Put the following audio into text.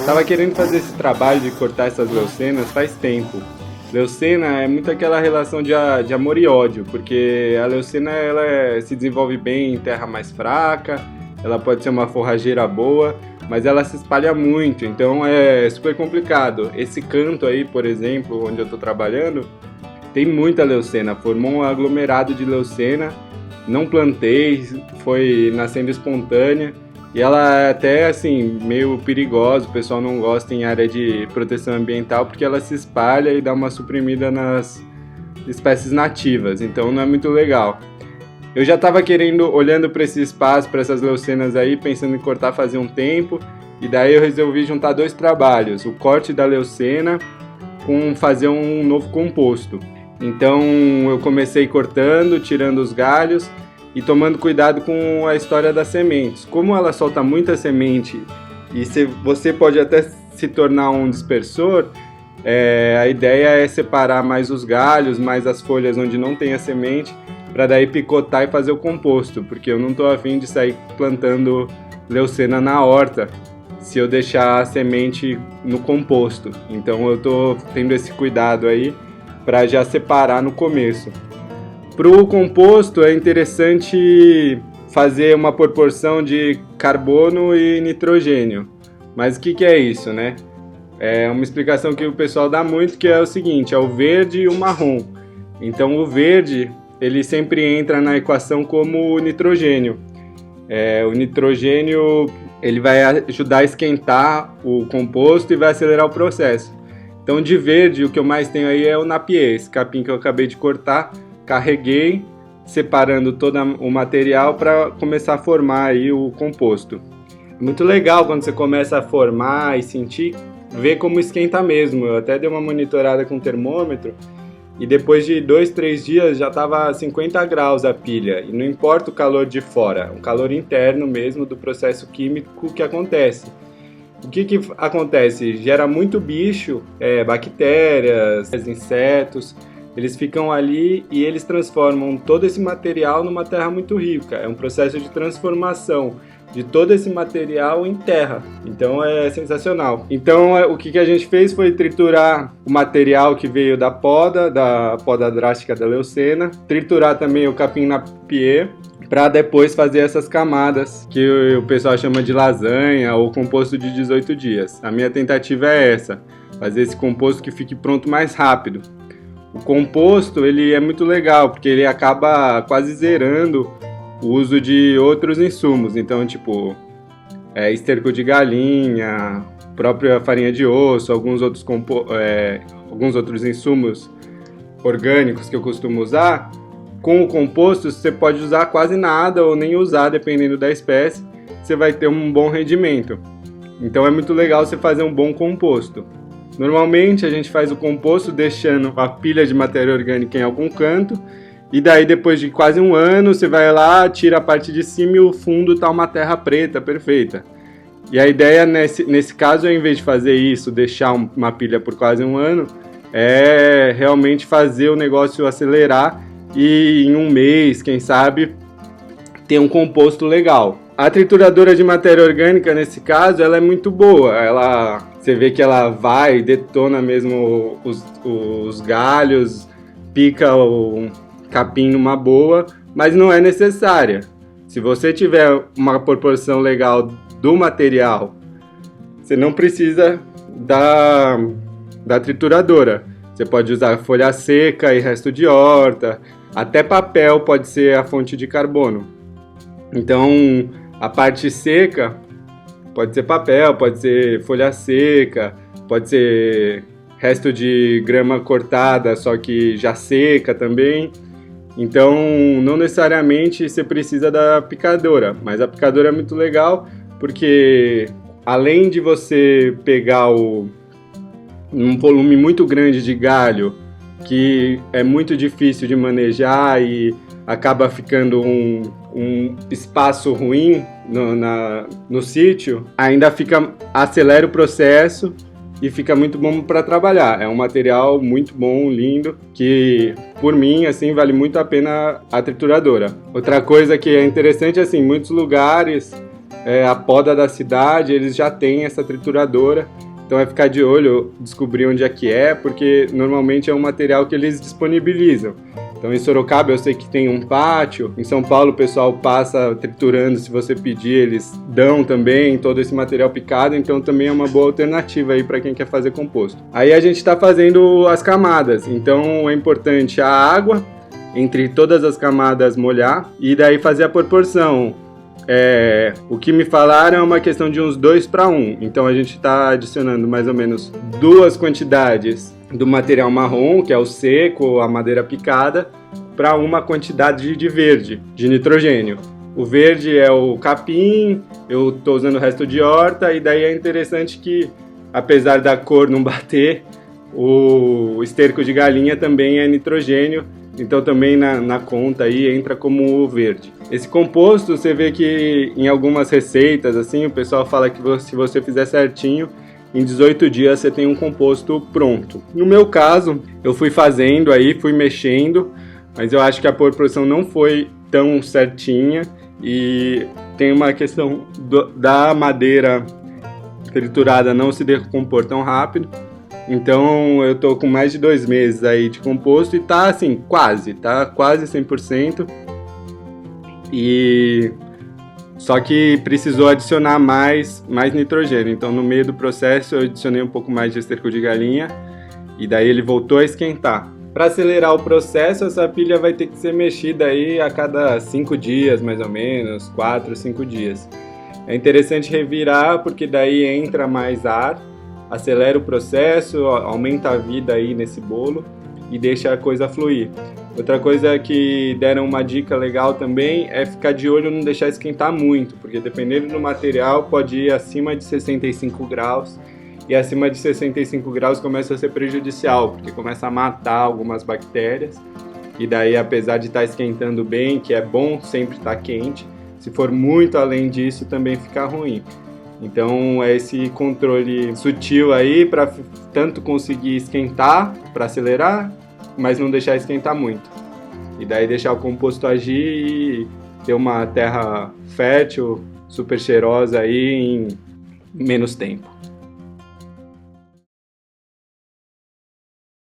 Tava querendo fazer esse trabalho de cortar essas leucenas faz tempo. Leucena é muito aquela relação de amor e ódio, porque a leucena se desenvolve bem em terra mais fraca, ela pode ser uma forrageira boa, mas ela se espalha muito, então é super complicado. Esse canto aí, por exemplo, onde eu tô trabalhando, tem muita leucena, formou um aglomerado de leucena, não plantei, foi nascendo espontânea. E ela é até assim, meio perigosa, o pessoal não gosta em área de proteção ambiental porque ela se espalha e dá uma suprimida nas espécies nativas, então não é muito legal. Eu já estava olhando para esse espaço, para essas leucenas aí, pensando em cortar fazia um tempo, e daí eu resolvi juntar dois trabalhos, o corte da leucena com fazer um novo composto. Então eu comecei cortando, tirando os galhos, e tomando cuidado com a história das sementes. Como ela solta muita semente e você pode até se tornar um dispersor, a ideia é separar mais os galhos, mais as folhas onde não tem a semente, para daí picotar e fazer o composto, porque eu não estou a fim de sair plantando leucena na horta se eu deixar a semente no composto. Então eu estou tendo esse cuidado aí para já separar no começo. Para o composto é interessante fazer uma proporção de carbono e nitrogênio. Mas o que é isso, né? É uma explicação que o pessoal dá muito, que é o seguinte, é o verde e o marrom. Então o verde, ele sempre entra na equação como o nitrogênio. O nitrogênio, ele vai ajudar a esquentar o composto e vai acelerar o processo. Então de verde, o que eu mais tenho aí é o napier, esse capim que eu acabei de cortar. Carreguei, separando todo o material para começar a formar aí o composto. É muito legal quando você começa a formar e sentir, ver como esquenta mesmo. Eu até dei uma monitorada com o termômetro e depois de 2-3 dias já estava a 50 graus a pilha. E não importa o calor de fora, o calor interno mesmo do processo químico que acontece. O que acontece? Gera muito bicho, bactérias, insetos. Eles ficam ali e eles transformam todo esse material numa terra muito rica. É um processo de transformação de todo esse material em terra. Então é sensacional. Então o que a gente fez foi triturar o material que veio da poda drástica da leucena, triturar também o capim napier, para depois fazer essas camadas que o pessoal chama de lasanha ou composto de 18 dias. A minha tentativa é essa, fazer esse composto que fique pronto mais rápido. O composto, ele é muito legal, porque ele acaba quase zerando o uso de outros insumos. Então, tipo, esterco de galinha, própria farinha de osso, alguns outros insumos orgânicos que eu costumo usar. Com o composto, você pode usar quase nada ou nem usar, dependendo da espécie. Você vai ter um bom rendimento. Então, é muito legal você fazer um bom composto. Normalmente a gente faz o composto deixando a pilha de matéria orgânica em algum canto e daí depois de quase um ano você vai lá, tira a parte de cima e o fundo está uma terra preta, perfeita. E a ideia nesse caso, ao invés de fazer isso, deixar uma pilha por quase um ano, é realmente fazer o negócio acelerar e em um mês, quem sabe, ter um composto legal. A trituradora de matéria orgânica, nesse caso, ela é muito boa. Você vê que ela vai, detona mesmo os galhos, pica o capim numa boa, mas não é necessária. Se você tiver uma proporção legal do material, você não precisa da trituradora. Você pode usar folha seca e resto de horta, até papel pode ser a fonte de carbono. Então, a parte seca pode ser papel, pode ser folha seca, pode ser resto de grama cortada, só que já seca também. Então, não necessariamente você precisa da picadora, mas a picadora é muito legal porque além de você pegar um volume muito grande de galho, que é muito difícil de manejar e acaba ficando um espaço ruim no sítio, ainda acelera o processo e fica muito bom para trabalhar. É um material muito bom, lindo, que por mim, assim, vale muito a pena a trituradora. Outra coisa que é interessante, assim, muitos lugares, a poda da cidade, eles já têm essa trituradora, então é ficar de olho, descobrir onde é que é, porque normalmente é um material que eles disponibilizam. Então em Sorocaba eu sei que tem um pátio, em São Paulo o pessoal passa triturando, se você pedir eles dão também todo esse material picado, então também é uma boa alternativa aí para quem quer fazer composto. Aí a gente está fazendo as camadas, então é importante a água, entre todas as camadas molhar, e daí fazer a proporção. O que me falaram é uma questão de uns 2:1, então a gente está adicionando mais ou menos 2 quantidades do material marrom, que é o seco, a madeira picada, para uma quantidade de verde, de nitrogênio. O verde é o capim, eu estou usando o resto de horta, e daí é interessante que, apesar da cor não bater, o esterco de galinha também é nitrogênio, então também na conta aí entra como o verde. Esse composto, você vê que em algumas receitas, assim, o pessoal fala que se você fizer certinho, em 18 dias você tem um composto pronto. No meu caso, eu fui fazendo aí, fui mexendo, mas eu acho que a proporção não foi tão certinha e tem uma questão da madeira triturada não se decompor tão rápido. Então eu tô com mais de 2 meses aí de composto e tá assim, quase 100%. E só que precisou adicionar mais nitrogênio, então no meio do processo eu adicionei um pouco mais de esterco de galinha e daí ele voltou a esquentar. Para acelerar o processo, essa pilha vai ter que ser mexida aí a cada 5 dias, mais ou menos, 4, 5 dias. É interessante revirar porque daí entra mais ar, acelera o processo, aumenta a vida aí nesse bolo e deixa a coisa fluir. Outra coisa que deram uma dica legal também é ficar de olho não deixar esquentar muito, porque dependendo do material pode ir acima de 65 graus e acima de 65 graus começa a ser prejudicial, porque começa a matar algumas bactérias e daí apesar de estar esquentando bem, que é bom sempre estar quente, se for muito além disso também fica ruim. Então é esse controle sutil aí para tanto conseguir esquentar, para acelerar, mas não deixar esquentar muito. E daí deixar o composto agir e ter uma terra fértil, super cheirosa aí em menos tempo.